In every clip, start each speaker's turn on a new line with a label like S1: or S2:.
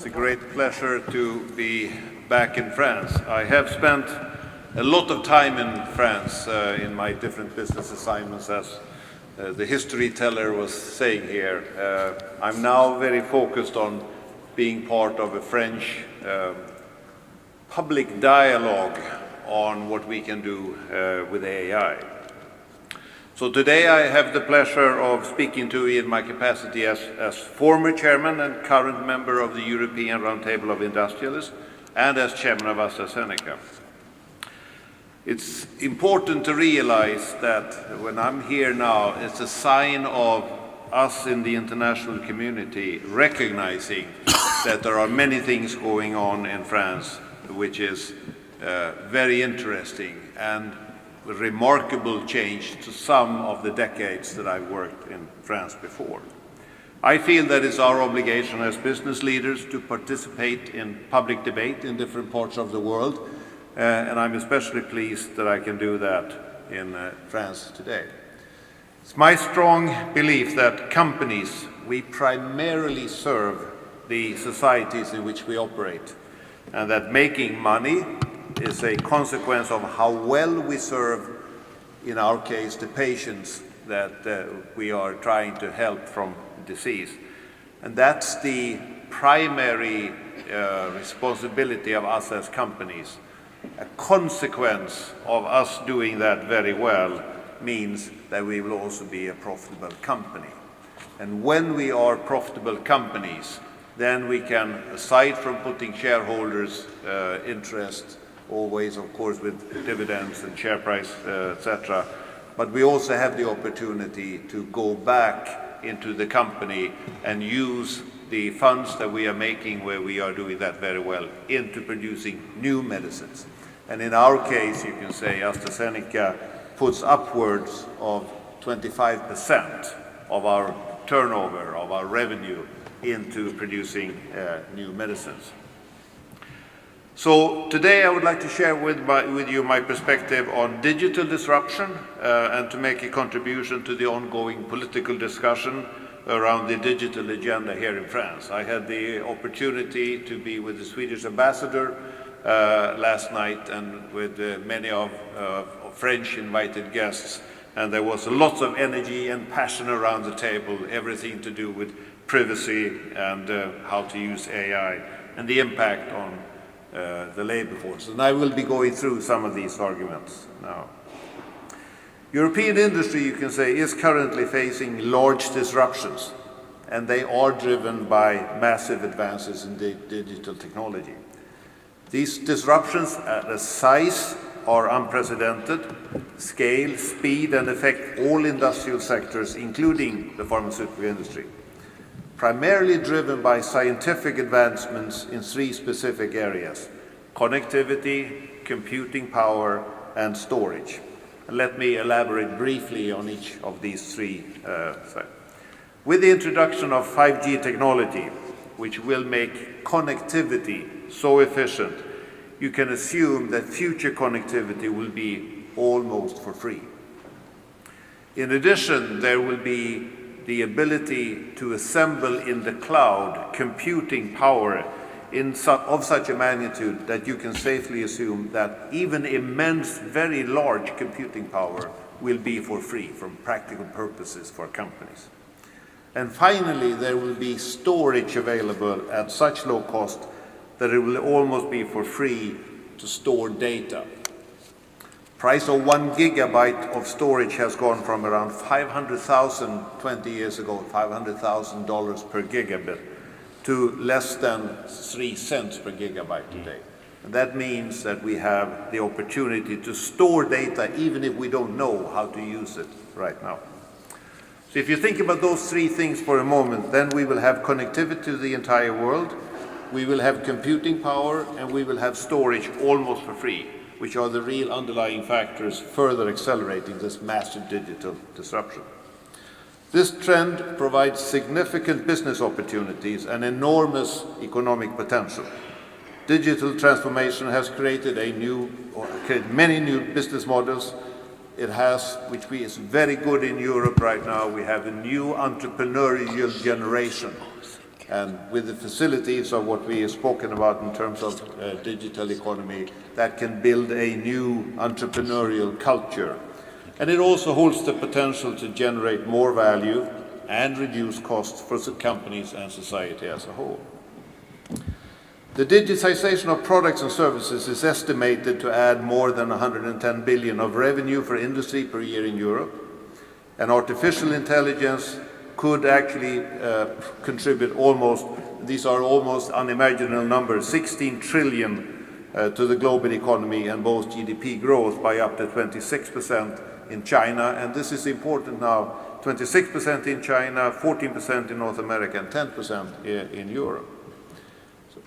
S1: It's a great pleasure to be back in France. I have spent a lot of time in France in my different business assignments, as the history teller was saying here. I'm now very focused on being part of a French public dialogue on what we can do with AI. So today I have the pleasure of speaking to you in my capacity as former chairman and current member of the European Roundtable of Industrialists and as chairman of AstraZeneca. It's important to realize that when I'm here now, it's a sign of us in the international community recognizing that there are many things going on in France which is very interesting and a remarkable change to some of the decades that I've worked in France before. I feel that it's our obligation as business leaders to participate in public debate in different parts of the world, and I'm especially pleased that I can do that in France today. It's my strong belief that companies, we primarily serve the societies in which we operate, and that making money is a consequence of how well we serve, in our case, the patients that we are trying to help from disease. And that's the primary responsibility of us as companies. A consequence of us doing that very well means that we will also be a profitable company. And when we are profitable companies, then we can, aside from putting shareholders' interest, always, of course, with dividends and share price, etc. But we also have the opportunity to go back into the company and use the funds that we are making, where we are doing that very well, into producing new medicines. And in our case, you can say AstraZeneca puts upwards of 25% of our turnover, of our revenue, into producing new medicines. So today I would like to share with you my perspective on digital disruption and to make a contribution to the ongoing political discussion around the digital agenda here in France. I had the opportunity to be with the Swedish ambassador last night and with many of French invited guests, and there was lots of energy and passion around the table, everything to do with privacy and how to use AI and the impact on the labor force. And I will be going through some of these arguments now. European industry, you can say, is currently facing large disruptions, and they are driven by massive advances in digital technology. These disruptions at a size are unprecedented, scale, speed, and affect all industrial sectors, including the pharmaceutical industry. Primarily driven by scientific advancements in three specific areas: connectivity, computing power, and storage. And let me elaborate briefly on each of these three. With the introduction of 5G technology, which will make connectivity so efficient, you can assume that future connectivity will be almost for free. In addition, there will be the ability to assemble in the cloud computing power of such a magnitude that you can safely assume that even immense, very large computing power will be for free from practical purposes for companies. And finally, there will be storage available at such low cost that it will almost be for free to store data. Price of 1 gigabyte of storage has gone from around $500,000 20 years ago, $500,000 per gigabit, to less than 3 cents per gigabyte today. And that means that we have the opportunity to store data even if we don't know how to use it right now. So if you think about those three things for a moment, then we will have connectivity to the entire world, we will have computing power, and we will have storage almost for free, which are the real underlying factors further accelerating this massive digital disruption. This trend provides significant business opportunities and enormous economic potential. Digital transformation has created many new business models. It has, which is very good in Europe right now, we have a new entrepreneurial generation and with the facilities of what we have spoken about in terms of digital economy, that can build a new entrepreneurial culture. And it also holds the potential to generate more value and reduce costs for companies and society as a whole. The digitization of products and services is estimated to add more than 110 billion of revenue for industry per year in Europe, and artificial intelligence could actually contribute these are almost unimaginable numbers, 16 trillion to the global economy and boost GDP growth by up to 26% in China. And this is important now, 26% in China, 14% in North America, and 10% in Europe.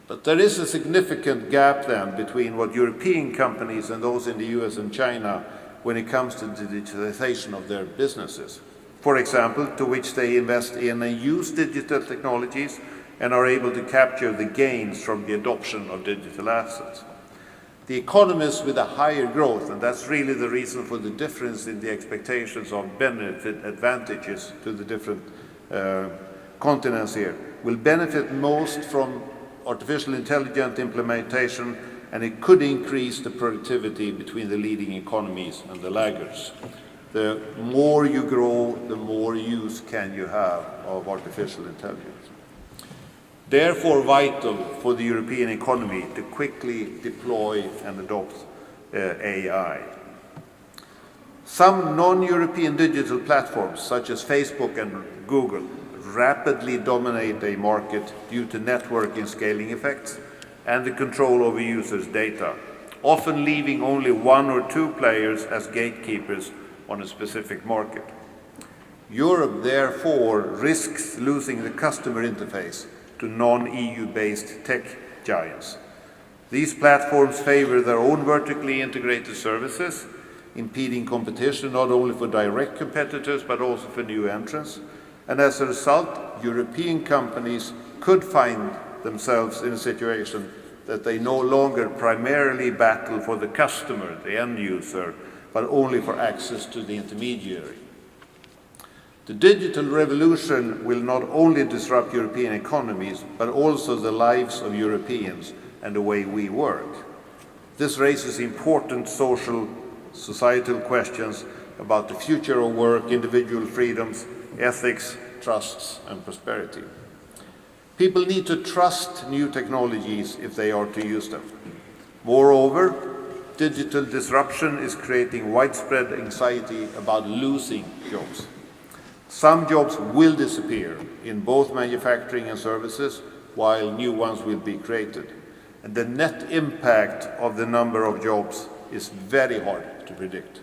S1: But there is a significant gap then between what European companies and those in the US and China when it comes to the digitalization of their businesses. For example, to which they invest in and use digital technologies and are able to capture the gains from the adoption of digital assets. The economies with a higher growth, and that's really the reason for the difference in the expectations of benefit advantages to the different continents here, will benefit most from artificial intelligence implementation, and it could increase the productivity between the leading economies and the laggards. The more you grow, the more use can you have of artificial intelligence. Therefore vital for the European economy to quickly deploy and adopt AI. Some non-European digital platforms, such as Facebook and Google, rapidly dominate a market due to networking scaling effects and the control over users' data, often leaving only one or two players as gatekeepers on a specific market. Europe, therefore, risks losing the customer interface to non-EU based tech giants. These platforms favor their own vertically integrated services, impeding competition not only for direct competitors but also for new entrants. And as a result, European companies could find themselves in a situation that they no longer primarily battle for the customer, the end user, but only for access to the intermediary. The digital revolution will not only disrupt European economies, but also the lives of Europeans and the way we work. This raises important societal questions about the future of work, individual freedoms, ethics, trusts, and prosperity. People need to trust new technologies if they are to use them. Moreover, digital disruption is creating widespread anxiety about losing jobs. Some jobs will disappear in both manufacturing and services, while new ones will be created. And the net impact of the number of jobs is very hard to predict.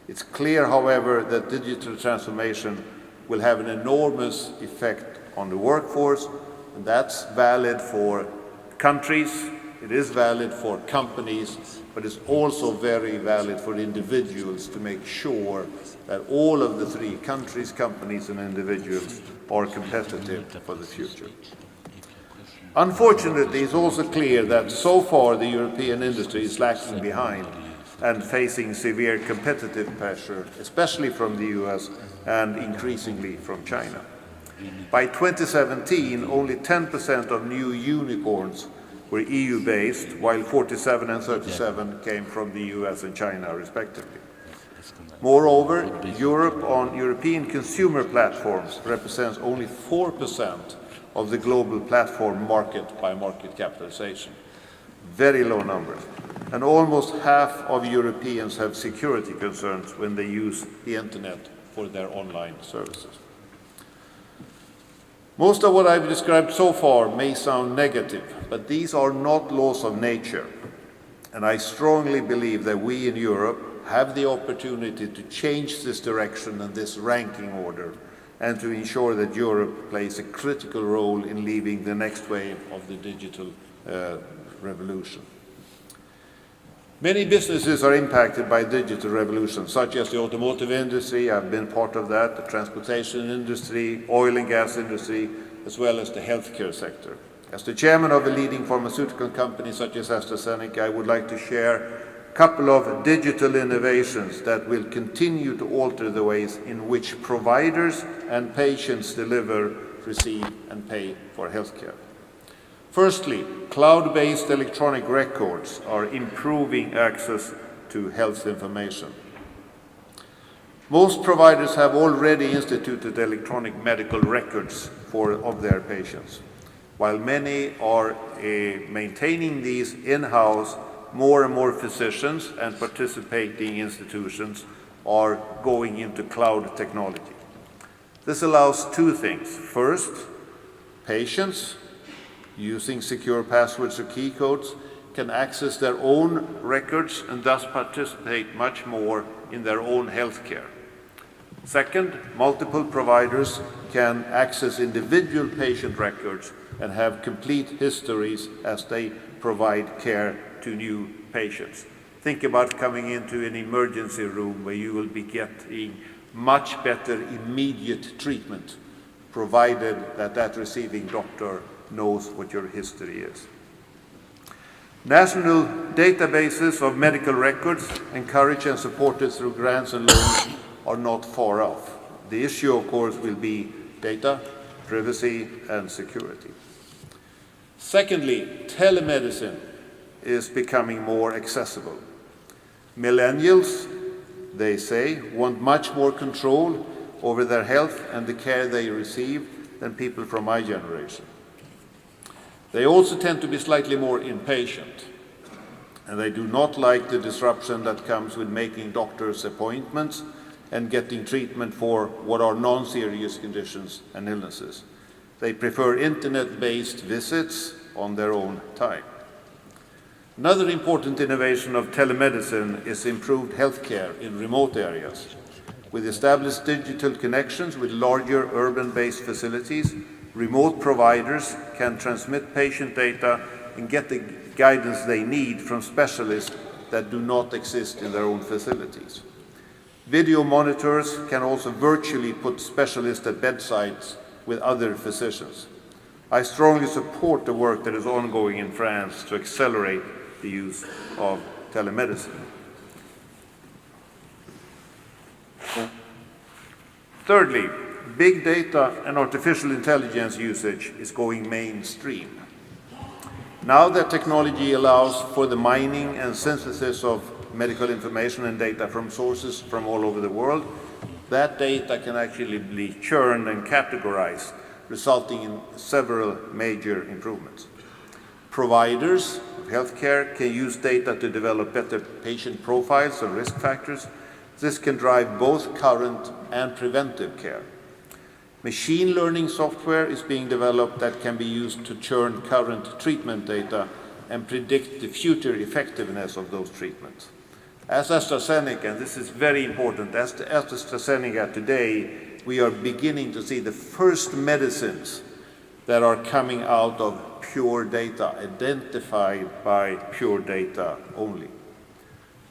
S1: It's clear, however, that digital transformation will have an enormous effect on the workforce, and that's valid for countries, it is valid for companies, but it's also very valid for individuals to make sure that all of the three, countries, companies, and individuals, are competitive for the future. Unfortunately, it's also clear that so far the European industry is lagging behind and facing severe competitive pressure, especially from the US and increasingly from China. By 2017, only 10% of new unicorns were EU-based, while 47 and 37 came from the US and China, respectively. Moreover, European consumer platforms represents only 4% of the global platform market by market capitalization. Very low numbers. And almost half of Europeans have security concerns when they use the internet for their online services. Most of what I've described so far may sound negative, but these are not laws of nature. And I strongly believe that we in Europe have the opportunity to change this direction and this ranking order, and to ensure that Europe plays a critical role in leading the next wave of the digital revolution. Many businesses are impacted by digital revolution, such as the automotive industry, I've been part of that, the transportation industry, oil and gas industry, as well as the healthcare sector. As the chairman of a leading pharmaceutical company such as AstraZeneca, I would like to share a couple of digital innovations that will continue to alter the ways in which providers and patients deliver receive and pay for healthcare. Firstly, cloud-based electronic records are improving access to health information. Most providers have already instituted electronic medical records of their patients. While many are maintaining these in-house, more and more physicians and participating institutions are going into cloud technology. This allows two things. First, patients, using secure passwords or key codes, can access their own records and thus participate much more in their own healthcare. Second, multiple providers can access individual patient records and have complete histories as they provide care to new patients. Think about coming into an emergency room where you will be getting much better immediate treatment, provided that that receiving doctor knows what your history is. National databases of medical records, encouraged and supported through grants and loans, are not far off. The issue, of course, will be data, privacy, and security. Secondly, telemedicine is becoming more accessible. Millennials, they say, want much more control over their health and the care they receive than people from my generation. They also tend to be slightly more impatient, and they do not like the disruption that comes with making doctor's appointments and getting treatment for what are non-serious conditions and illnesses. They prefer internet-based visits on their own time. Another important innovation of telemedicine is improved healthcare in remote areas. With established digital connections with larger urban-based facilities, remote providers can transmit patient data and get the guidance they need from specialists that do not exist in their own facilities. Video monitors can also virtually put specialists at bedsides with other physicians. I strongly support the work that is ongoing in France to accelerate the use of telemedicine. Thirdly, big data and artificial intelligence usage is going mainstream. Now that technology allows for the mining and synthesis of medical information and data from sources from all over the world, that data can actually be churned and categorized, resulting in several major improvements. Providers of healthcare can use data to develop better patient profiles of risk factors. This can drive both current and preventive care. Machine learning software is being developed that can be used to churn current treatment data and predict the future effectiveness of those treatments. As AstraZeneca, and this is very important, as AstraZeneca today, we are beginning to see the first medicines that are coming out of pure data, identified by pure data only.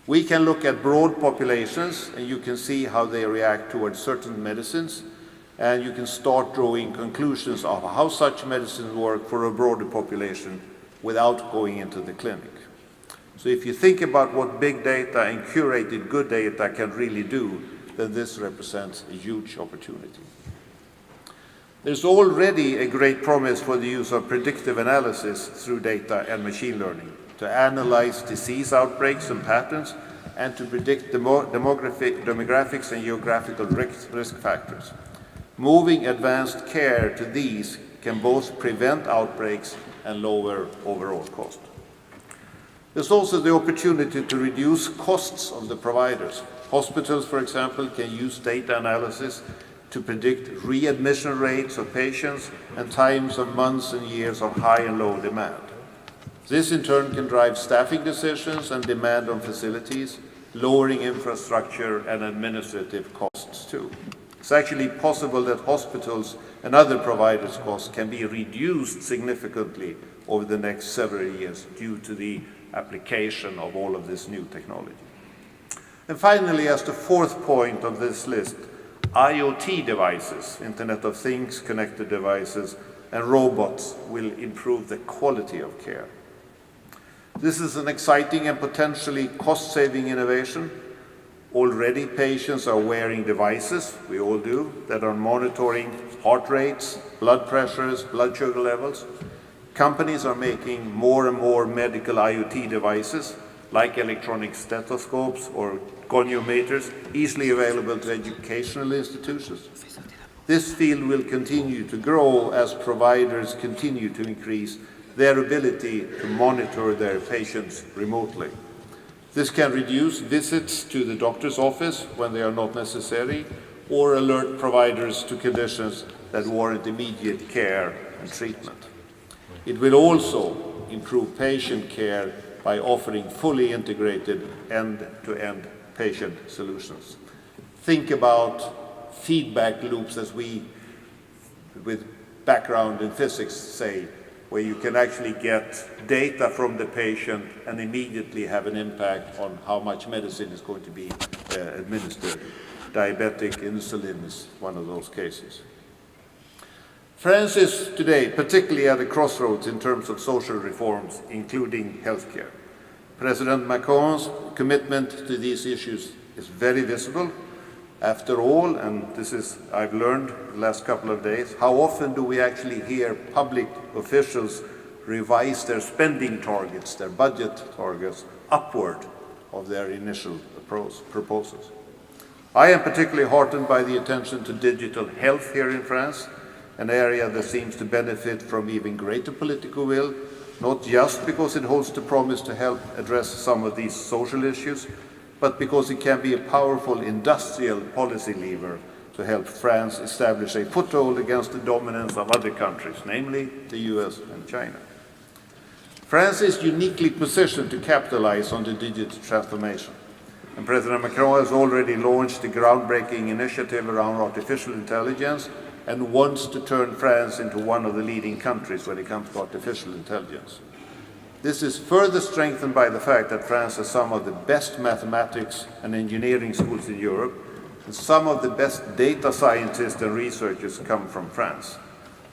S1: We can look at broad populations and you can see how they react towards certain medicines, and you can start drawing conclusions of how such medicines work for a broader population without going into the clinic. So if you think about what big data and curated good data can really do, then this represents a huge opportunity. There's already a great promise for the use of predictive analysis through data and machine learning to analyze disease outbreaks and patterns and to predict demographics and geographical risk factors. Moving advanced care to these can both prevent outbreaks and lower overall cost. There's also the opportunity to reduce costs of the providers. Hospitals, for example, can use data analysis to predict readmission rates of patients and times of months and years of high and low demand. This in turn can drive staffing decisions and demand on facilities, lowering infrastructure and administrative costs too. It's actually possible that hospitals and other providers' costs can be reduced significantly over the next several years due to the application of all of this new technology. And finally, as the fourth point of this list, IoT devices, Internet of Things, connected devices, and robots will improve the quality of care. This is an exciting and potentially cost-saving innovation. Already patients are wearing devices, we all do, that are monitoring heart rates, blood pressures, blood sugar levels. Companies are making more and more medical IoT devices, like electronic stethoscopes or goniometers, easily available to educational institutions. This field will continue to grow as providers continue to increase their ability to monitor their patients remotely. This can reduce visits to the doctor's office when they are not necessary, or alert providers to conditions that warrant immediate care and treatment. It will also improve patient care by offering fully integrated end-to-end patient solutions. Think about feedback loops, as we, with background in physics, say, where you can actually get data from the patient and immediately have an impact on how much medicine is going to be administered. Diabetic insulin is one of those cases. France is today particularly at a crossroads in terms of social reforms, including healthcare. President Macron's commitment to these issues is very visible. After all, and this is, I've learned the last couple of days, how often do we actually hear public officials revise their spending targets, their budget targets, upward of their initial proposals? I am particularly heartened by the attention to digital health here in France, an area that seems to benefit from even greater political will, not just because it holds the promise to help address some of these social issues, but because it can be a powerful industrial policy lever to help France establish a foothold against the dominance of other countries, namely the US and China. France is uniquely positioned to capitalize on the digital transformation, and President Macron has already launched a groundbreaking initiative around artificial intelligence and wants to turn France into one of the leading countries when it comes to artificial intelligence. This is further strengthened by the fact that France has some of the best mathematics and engineering schools in Europe, and some of the best data scientists and researchers come from France.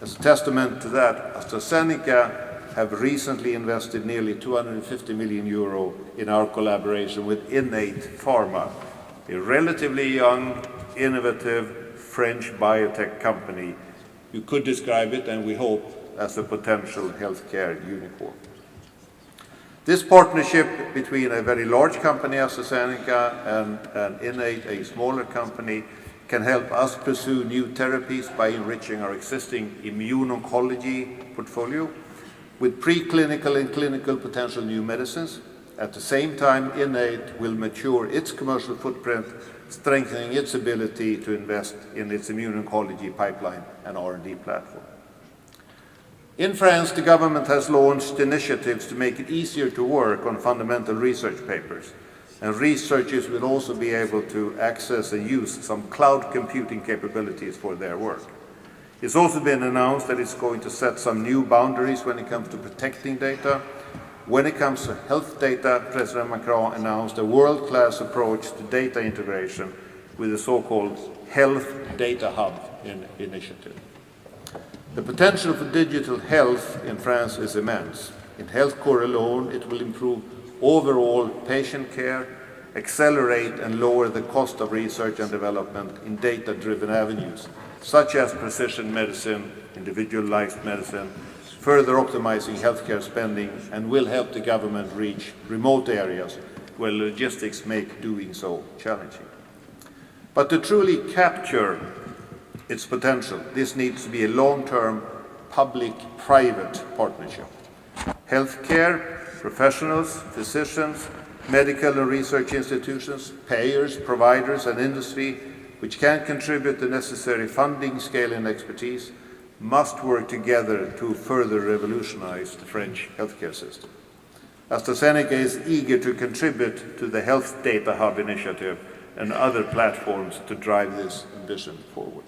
S1: As a testament to that, AstraZeneca have recently invested nearly 250 million euro in our collaboration with Innate Pharma, a relatively young, innovative French biotech company. You could describe it, and we hope, as a potential healthcare unicorn. This partnership between a very large company, AstraZeneca, and Innate, a smaller company, can help us pursue new therapies by enriching our existing immuno-oncology portfolio with preclinical and clinical potential new medicines. At the same time, Innate will mature its commercial footprint, strengthening its ability to invest in its immuno-oncology pipeline and R&D platform. In France, the government has launched initiatives to make it easier to work on fundamental research papers, and researchers will also be able to access and use some cloud computing capabilities for their work. It's also been announced that it's going to set some new boundaries when it comes to protecting data. When it comes to health data, President Macron announced a world-class approach to data integration with the so-called Health Data Hub initiative. The potential for digital health in France is immense. In healthcare alone, it will improve overall patient care, accelerate and lower the cost of research and development in data-driven avenues, such as precision medicine, individualized medicine, further optimizing healthcare spending, and will help the government reach remote areas where logistics make doing so challenging. But to truly capture its potential, this needs to be a long-term public-private partnership. Healthcare professionals, physicians, medical and research institutions, payers, providers, and industry, which can contribute the necessary funding, scale, and expertise, must work together to further revolutionize the French healthcare system. AstraZeneca is eager to contribute to the Health Data Hub initiative and other platforms to drive this ambition forward.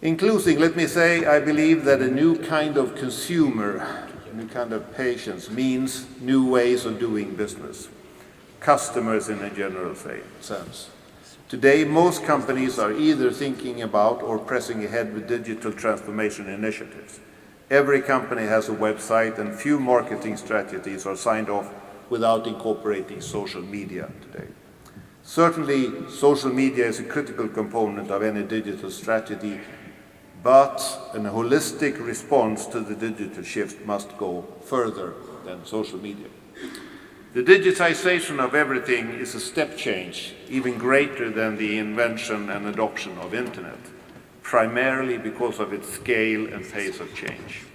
S1: In closing, let me say I believe that a new kind of consumer, a new kind of patients means new ways of doing business, customers in a general sense. Today, most companies are either thinking about or pressing ahead with digital transformation initiatives. Every company has a website, and few marketing strategies are signed off without incorporating social media today. Certainly, social media is a critical component of any digital strategy, but a holistic response to the digital shift must go further than social media. The digitization of everything is a step change, even greater than the invention and adoption of internet, primarily because of its scale and pace of change.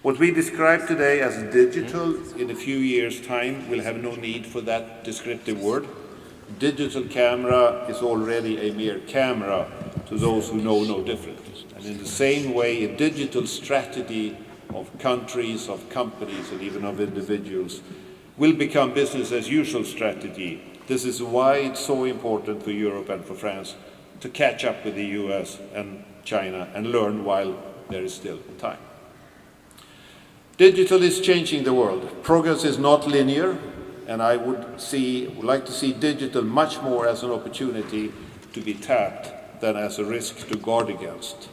S1: What we describe today as digital, in a few years' time, will have no need for that descriptive word. Digital camera is already a mere camera to those who know no different. And in the same way, a digital strategy of countries, of companies, and even of individuals will become business as usual strategy. This is why it's so important for Europe and for France to catch up with the US and China and learn while there is still time. Digital is changing the world. Progress is not linear, and I would like to see digital much more as an opportunity to be tapped than as a risk to guard against.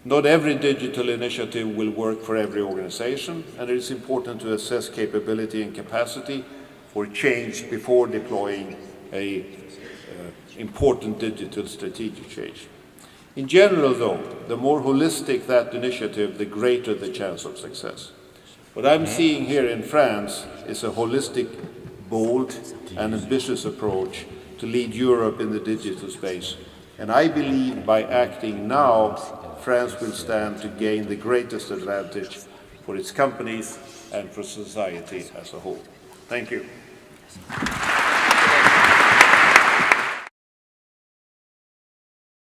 S1: Not every digital initiative will work for every organization, and it is important to assess capability and capacity for change before deploying an important digital strategic change. In general, though, the more holistic that initiative, the greater the chance of success. What I'm seeing here in France is a holistic, bold, and ambitious approach to lead Europe in the digital space. And I believe by acting now, France will stand to gain the greatest advantage for its companies and for society as a whole. Thank you.